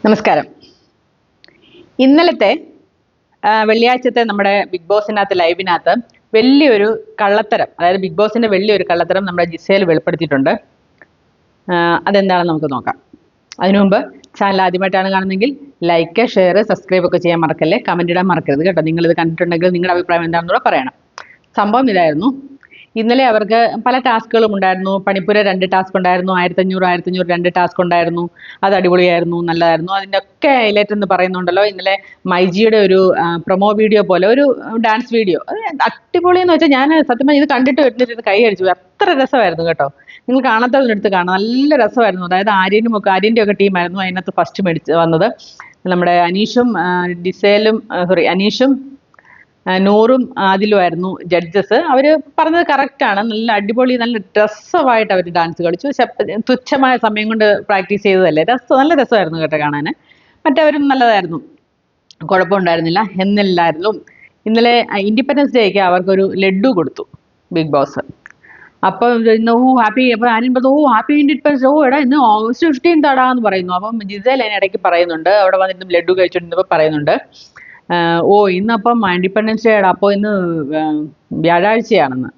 നമസ്കാരം. ഇന്നലത്തെ വെള്ളിയാഴ്ചത്തെ നമ്മുടെ ബിഗ് ബോസിനകത്ത് ലൈവിനകത്ത് വലിയൊരു കള്ളത്തരം, അതായത് ബിഗ് ബോസിന്റെ വലിയൊരു കള്ളത്തരം നമ്മുടെ ജിസേൽ വെളിപ്പെടുത്തിയിട്ടുണ്ട്. അതെന്താണെന്ന് നമുക്ക് നോക്കാം. അതിനു മുമ്പ് ചാനൽ ആദ്യമായിട്ടാണ് കാണുന്നതെങ്കിൽ ലൈക്ക്, ഷെയർ, സബ്സ്ക്രൈബ് ഒക്കെ ചെയ്യാൻ മറക്കല്ലേ. കമന്റ് ഇടാൻ മറക്കരുത് കേട്ടോ. നിങ്ങളിത് കണ്ടിട്ടുണ്ടെങ്കിൽ നിങ്ങളുടെ അഭിപ്രായം എന്താണെന്നൂടെ പറയണം. സംഭവം ഇതായിരുന്നു. ഇന്നലെ അവർക്ക് പല ടാസ്കുകളും ഉണ്ടായിരുന്നു. പണിപ്പുര 2 ടാസ്ക് ഉണ്ടായിരുന്നു, 1500 2 ടാസ്ക് ഉണ്ടായിരുന്നു. അത് അടിപൊളിയായിരുന്നു, നല്ലതായിരുന്നു. അതിൻ്റെ ഒക്കെ ഹൈലൈറ്റ് എന്ന് പറയുന്നുണ്ടല്ലോ, ഇന്നലെ മൈജിയുടെ ഒരു പ്രൊമോ വീഡിയോ പോലെ ഒരു ഡാൻസ് വീഡിയോ. അത് അടിപൊളി എന്ന് വെച്ചാൽ ഞാൻ സത്യം ഇത് കണ്ടിട്ട് വരുന്നിട്ട് കൈ അടിച്ചു. അത്ര രസമായിരുന്നു കേട്ടോ. നിങ്ങൾ കാണാത്തതിനടുത്ത് കാണാം, നല്ല രസമായിരുന്നു. അതായത് ആര്യൻ്റെ ഒക്കെ ടീമായിരുന്നു അതിനകത്ത് ഫസ്റ്റ് വന്നത്. നമ്മുടെ അനീഷും അനീഷും നൂറും ആദിലുമായിരുന്നു ജഡ്ജസ്. അവർ പറഞ്ഞത് കറക്റ്റാണ്. നല്ല അടിപൊളി, നല്ല രസമായിട്ട് അവർ ഡാൻസ് കളിച്ചു. തുച്ഛമായ സമയം കൊണ്ട് പ്രാക്ടീസ് ചെയ്തതല്ലേ, നല്ല രസമായിരുന്നു കേട്ടോ കാണാൻ. മറ്റവരും നല്ലതായിരുന്നു, കുഴപ്പമുണ്ടായിരുന്നില്ല എന്നില്ലായിരുന്നു. ഇന്നലെ ഇൻഡിപെൻഡൻസ് ഡേക്ക് അവർക്കൊരു ലഡ്ഡു കൊടുത്തു ബിഗ് ബോസ്. അപ്പോൾ ഹാപ്പി, അപ്പോൾ ആരും പറഞ്ഞു ഹാപ്പി ഇൻഡിപെൻഡൻസ്, എടാ ഇന്ന് August 15 എന്ന് പറയുന്നു. അപ്പം ജിസേൽ അതിനിടയ്ക്ക് പറയുന്നുണ്ട്, അവിടെ വന്നിട്ട് ലഡ്ഡു കഴിച്ചിട്ടുണ്ടപ്പോൾ പറയുന്നുണ്ട്, ഇന്നപ്പം ഇൻഡിപെൻഡൻസ് ഡേ ആണ്, അപ്പോൾ ഇന്ന് വ്യാഴാഴ്ചയാണെന്ന്.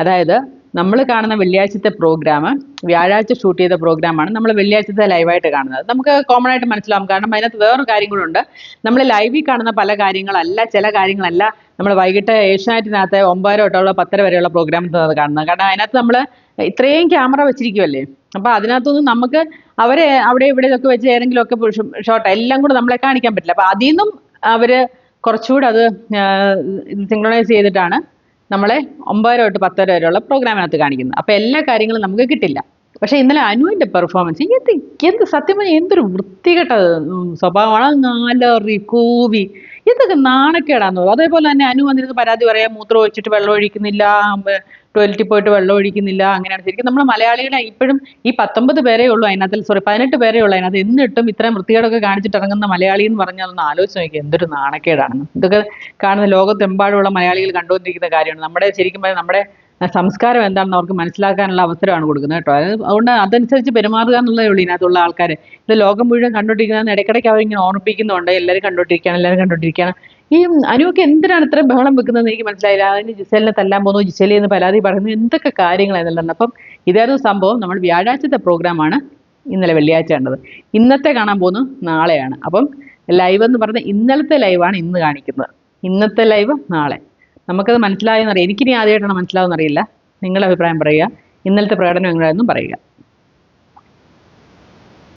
അതായത് നമ്മൾ കാണുന്ന വെള്ളിയാഴ്ചത്തെ പ്രോഗ്രാം വ്യാഴാഴ്ച ഷൂട്ട് ചെയ്ത പ്രോഗ്രാമാണ് നമ്മൾ വെള്ളിയാഴ്ചത്തെ ലൈവായിട്ട് കാണുന്നത്. നമുക്ക് കോമൺ ആയിട്ട് മനസ്സിലാവും. കാരണം അതിനകത്ത് വേറൊരു കാര്യങ്ങളുണ്ട്. നമ്മൾ ലൈവിൽ കാണുന്ന പല കാര്യങ്ങളല്ല, ചില കാര്യങ്ങളല്ല നമ്മൾ വൈകിട്ട് ഏഷ്യാനെറ്റിനകത്ത് 9 തൊട്ടുള്ള 10 വരെയുള്ള പ്രോഗ്രാമിനകത്ത് കാണുന്നത്. കാരണം അതിനകത്ത് നമ്മൾ ഇത്രയും ക്യാമറ വെച്ചിരിക്കുമല്ലേ, അപ്പോൾ അതിനകത്തൊന്നും നമുക്ക് അവരെ അവിടെ ഇവിടെയൊക്കെ വെച്ച് ഏതെങ്കിലുമൊക്കെ ഷോട്ട് എല്ലാം കൂടെ നമ്മളെ കാണിക്കാൻ പറ്റില്ല. അപ്പോൾ അതിൽ നിന്നും അവർ കുറച്ചുകൂടെ അത് സിങ്ക്രണൈസ് ചെയ്തിട്ടാണ് നമ്മളെ 9 തൊട്ട് 10 വരെയുള്ള പ്രോഗ്രാമിനകത്ത് കാണിക്കുന്നത്. അപ്പോൾ എല്ലാ കാര്യങ്ങളും നമുക്ക് കിട്ടില്ല. പക്ഷേ ഇന്നലെ അനുവിൻ്റെ പെർഫോമൻസ് എന്ത് സത്യം പറഞ്ഞാൽ എന്തൊരു വൃത്തികെട്ട സ്വഭാവമാണ്. നാലറി കൂവി, ഇതൊക്കെ നാണക്കേടാന്ന്. അതേപോലെ തന്നെ അനു വന്നിരുന്ന് പരാതി പറയാം, മൂത്രം ഒഴിച്ചിട്ട് വെള്ളം ഒഴിക്കുന്നില്ല, ടോയ്ലറ്റിൽ പോയിട്ട് വെള്ളം ഒഴിക്കുന്നില്ല. അങ്ങനെയാണ്. ശരിക്കും നമ്മൾ മലയാളികളെ ഇപ്പോഴും ഈ 19 പേരേ ഉള്ളൂ അതിനകത്ത്, 18 പേരേ ഉള്ളൂ അതിനകത്ത്. എന്നിട്ടും ഇത്രയും വൃത്തികേടൊക്കെ കാണിച്ചിട്ട് ഇറങ്ങുന്ന മലയാളി എന്ന് പറഞ്ഞാൽ ഒന്ന് ആലോചിച്ച് നോക്കി, എന്തൊരു നാണക്കേടാണെന്ന്. ഇതൊക്കെ കാണുന്ന ലോകത്തെമ്പാടുമുള്ള മലയാളികൾ കണ്ടുകൊണ്ടിരിക്കുന്ന കാര്യമാണ്. നമ്മുടെ ശരിക്കും നമ്മുടെ സംസ്കാരം എന്താണെന്ന് അവർക്ക് മനസ്സിലാക്കാനുള്ള അവസരമാണ് കൊടുക്കുന്നത് കേട്ടോ. അതുകൊണ്ട് അതനുസരിച്ച് പെരുമാറുക എന്നുള്ളതേ ഉള്ളൂ ഇതിനകത്തുള്ള ആൾക്കാർ. ഇത് ലോകം മുഴുവൻ കണ്ടോണ്ടിരിക്കുന്നതെന്ന് ഇടയ്ക്കിടയ്ക്ക് അവരിങ്ങനെ ഓർമ്മിപ്പിക്കുന്നുണ്ട്, എല്ലാവരും കണ്ടോണ്ടിരിക്കുകയാണ്. ഈ അനുവൊക്കെ എന്തിനാണ് ഇത്രയും ബഹളം വെക്കുന്നതെന്ന് എനിക്ക് മനസ്സിലായില്ല. അതിന് ജിസേലിനെ തല്ലാൻ പോകുന്നു, ജിസേലി എന്ന് പരാതി പറയുന്നു, എന്തൊക്കെ കാര്യങ്ങളായിരുന്നല്ലോ. അപ്പം ഇതായിരുന്നു സംഭവം. നമ്മൾ വ്യാഴാഴ്ചത്തെ പ്രോഗ്രാമാണ് ഇന്നലെ വെള്ളിയാഴ്ച കണ്ടത്. ഇന്നത്തെ കാണാൻ പോകുന്നു നാളെയാണ്. അപ്പം ലൈവ് എന്ന് പറഞ്ഞാൽ ഇന്നലത്തെ ലൈവാണ് ഇന്ന് കാണിക്കുന്നത്, ഇന്നത്തെ ലൈവ് നാളെ. നമുക്കത് മനസ്സിലായെന്നറിയാം. എനിക്കിനി ആദ്യമായിട്ടാണ് മനസ്സിലാവുമെന്നറിയില്ല. നിങ്ങളുടെ അഭിപ്രായം പറയുക. ഇന്നലത്തെ പ്രകടനം എങ്ങനെയാണെന്നും പറയുക.